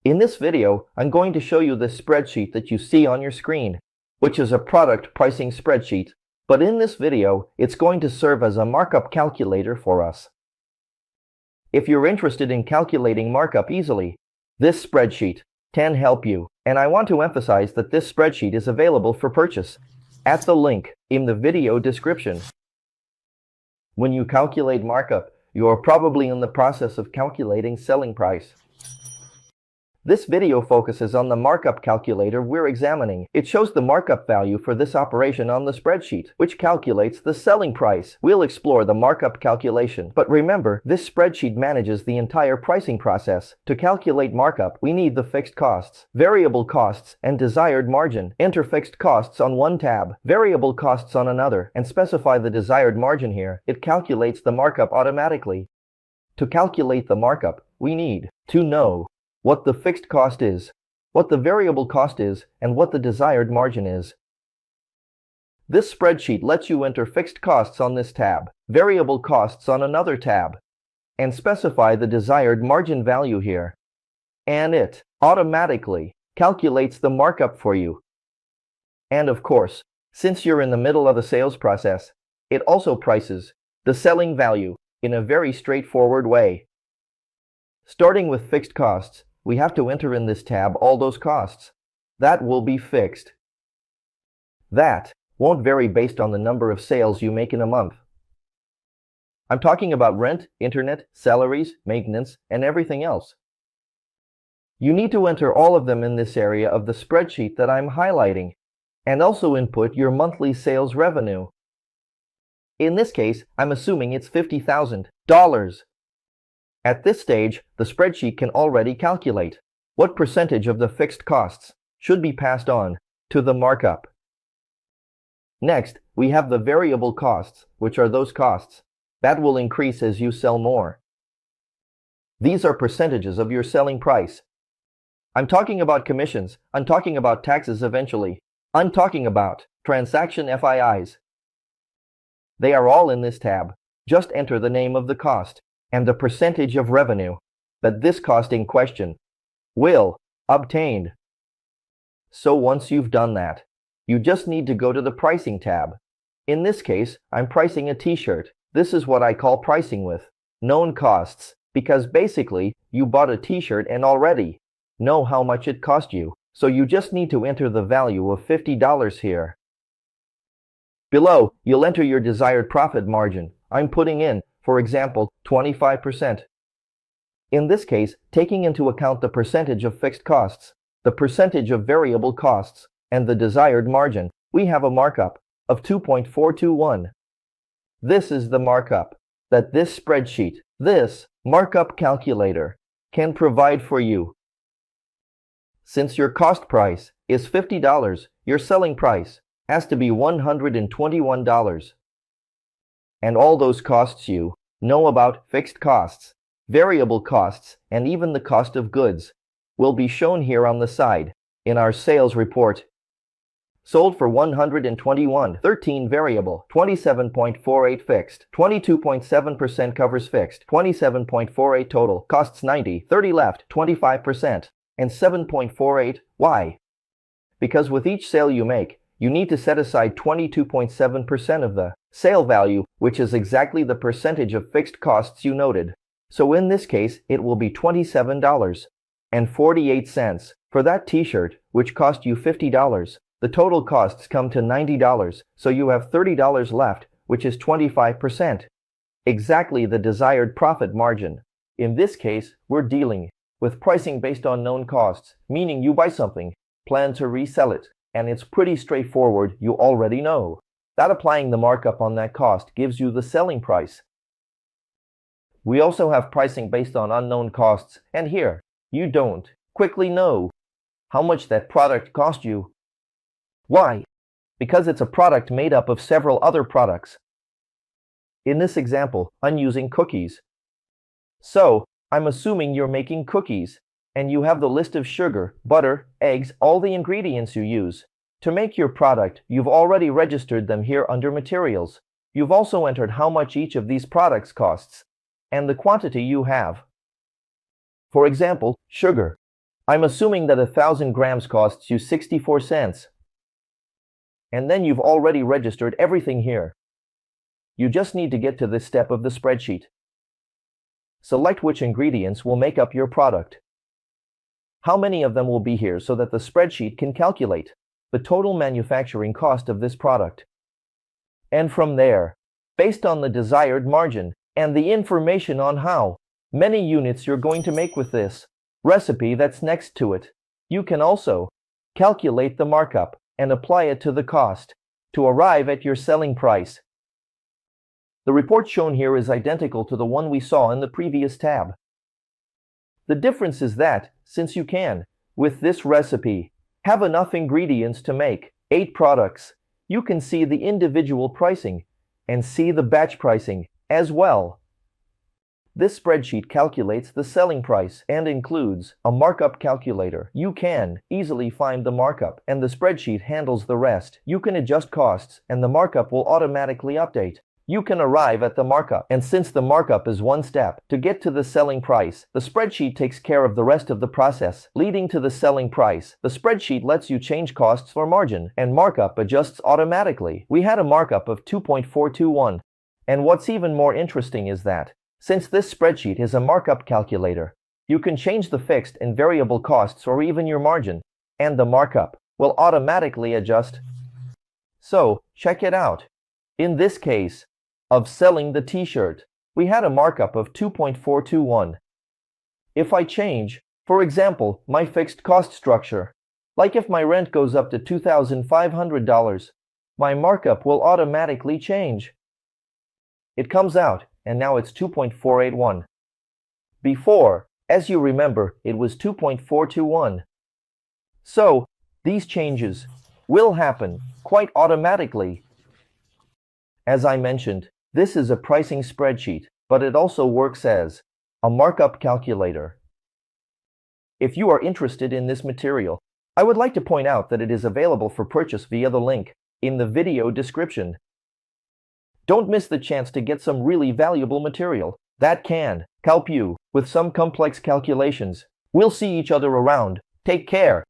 In this video, I'm going to show you this spreadsheet that you see on your screen, which is a product pricing spreadsheet. But in this video, it's going to serve as a markup calculator for us. If you're interested in calculating markup easily, this spreadsheet can help you. And I want to emphasize that this spreadsheet is available for purchase at the link in the video description. When you calculate markup, you are probably in the process of calculating selling price. This video focuses on the markup calculator we're examining. It shows the markup value for this operation on the spreadsheet, which calculates the selling price. We'll explore the markup calculation. But remember, this spreadsheet manages the entire pricing process. To calculate markup, we need the fixed costs, variable costs, and desired margin. Enter fixed costs on one tab, variable costs on another, and specify the desired margin here. It calculates the markup automatically. To calculate the markup, we need to know what the fixed cost is, what the variable cost is, and what the desired margin is. This spreadsheet lets you enter fixed costs on this tab, variable costs on another tab, and specify the desired margin value here. And it automatically calculates the markup for you. And of course, since you're in the middle of the sales process, it also prices the selling value in a very straightforward way. Starting with fixed costs, we have to enter in this tab all those costs that will be fixed. That won't vary based on the number of sales you make in a month. I'm talking about rent, internet, salaries, maintenance, and everything else. You need to enter all of them in this area of the spreadsheet that I'm highlighting, and also input your monthly sales revenue. In this case, I'm assuming it's $50,000. At this stage, the spreadsheet can already calculate what percentage of the fixed costs should be passed on to the markup. Next, we have the variable costs, which are those costs that will increase as you sell more. These are percentages of your selling price. I'm talking about commissions, I'm talking about taxes eventually, I'm talking about transaction FIIs. They are all in this tab. Just enter the name of the cost and the percentage of revenue that this cost in question will obtain. So once you've done that, you just need to go to the pricing tab. In this case, I'm pricing a t-shirt. This is what I call pricing with known costs, because basically you bought a t-shirt and already know how much it cost you. So you just need to enter the value of $50 here. Below, you'll enter your desired profit margin. I'm putting in, for example, 25%. In this case, taking into account the percentage of fixed costs, the percentage of variable costs, and the desired margin, we have a markup of 2.421. This is the markup that this spreadsheet, this markup calculator, can provide for you. Since your cost price is $50, your selling price has to be $121. And all those costs you know about, fixed costs, variable costs, and even the cost of goods, will be shown here on the side in our sales report. Sold for $121, 13 variable, 27.48 fixed, 22.7% covers fixed, 27.48 total, costs 90, 30 left, 25%, and 7.48. Why? Because with each sale you make, you need to set aside 22.7% of the sale value, which is exactly the percentage of fixed costs you noted. So in this case, it will be $27.48 for that t-shirt, which cost you $50. The total costs come to $90, so you have $30 left, which is 25%. Exactly the desired profit margin. In this case, we're dealing with pricing based on known costs, meaning you buy something, plan to resell it, and it's pretty straightforward, you already know that applying the markup on that cost gives you the selling price. We also have pricing based on unknown costs, and here, you don't quickly know how much that product cost you. Why? Because it's a product made up of several other products. In this example, I'm using cookies. So, I'm assuming you're making cookies, and you have the list of sugar, butter, eggs, all the ingredients you use. To make your product, you've already registered them here under materials. You've also entered how much each of these products costs, and the quantity you have. For example, sugar. I'm assuming that 1,000 grams costs you 64 cents. And then you've already registered everything here. You just need to get to this step of the spreadsheet. Select which ingredients will make up your product. How many of them will be here so that the spreadsheet can calculate the total manufacturing cost of this product. And from there, based on the desired margin and the information on how many units you're going to make with this recipe that's next to it, you can also calculate the markup and apply it to the cost to arrive at your selling price. The report shown here is identical to the one we saw in the previous tab. The difference is that, since you can, with this recipe, have enough ingredients to make 8 products, you can see the individual pricing and see the batch pricing as well. This spreadsheet calculates the selling price and includes a markup calculator. You can easily find the markup, and the spreadsheet handles the rest. You can adjust costs, and the markup will automatically update. You can arrive at the markup, and since the markup is one step to get to the selling price, the spreadsheet takes care of the rest of the process, leading to the selling price. The spreadsheet lets you change costs for margin, and markup adjusts automatically. We had a markup of 2.421, and what's even more interesting is that, since this spreadsheet is a markup calculator, you can change the fixed and variable costs or even your margin, and the markup will automatically adjust. So, check it out. In this case, of selling the t-shirt, we had a markup of 2.421. If I change, for example, my fixed cost structure, like if my rent goes up to $2,500, my markup will automatically change. It comes out, and now it's 2.481. Before, as you remember, it was 2.421. So, these changes will happen quite automatically. As I mentioned, this is a pricing spreadsheet, but it also works as a markup calculator. If you are interested in this material, I would like to point out that it is available for purchase via the link in the video description. Don't miss the chance to get some really valuable material that can help you with some complex calculations. We'll see each other around. Take care.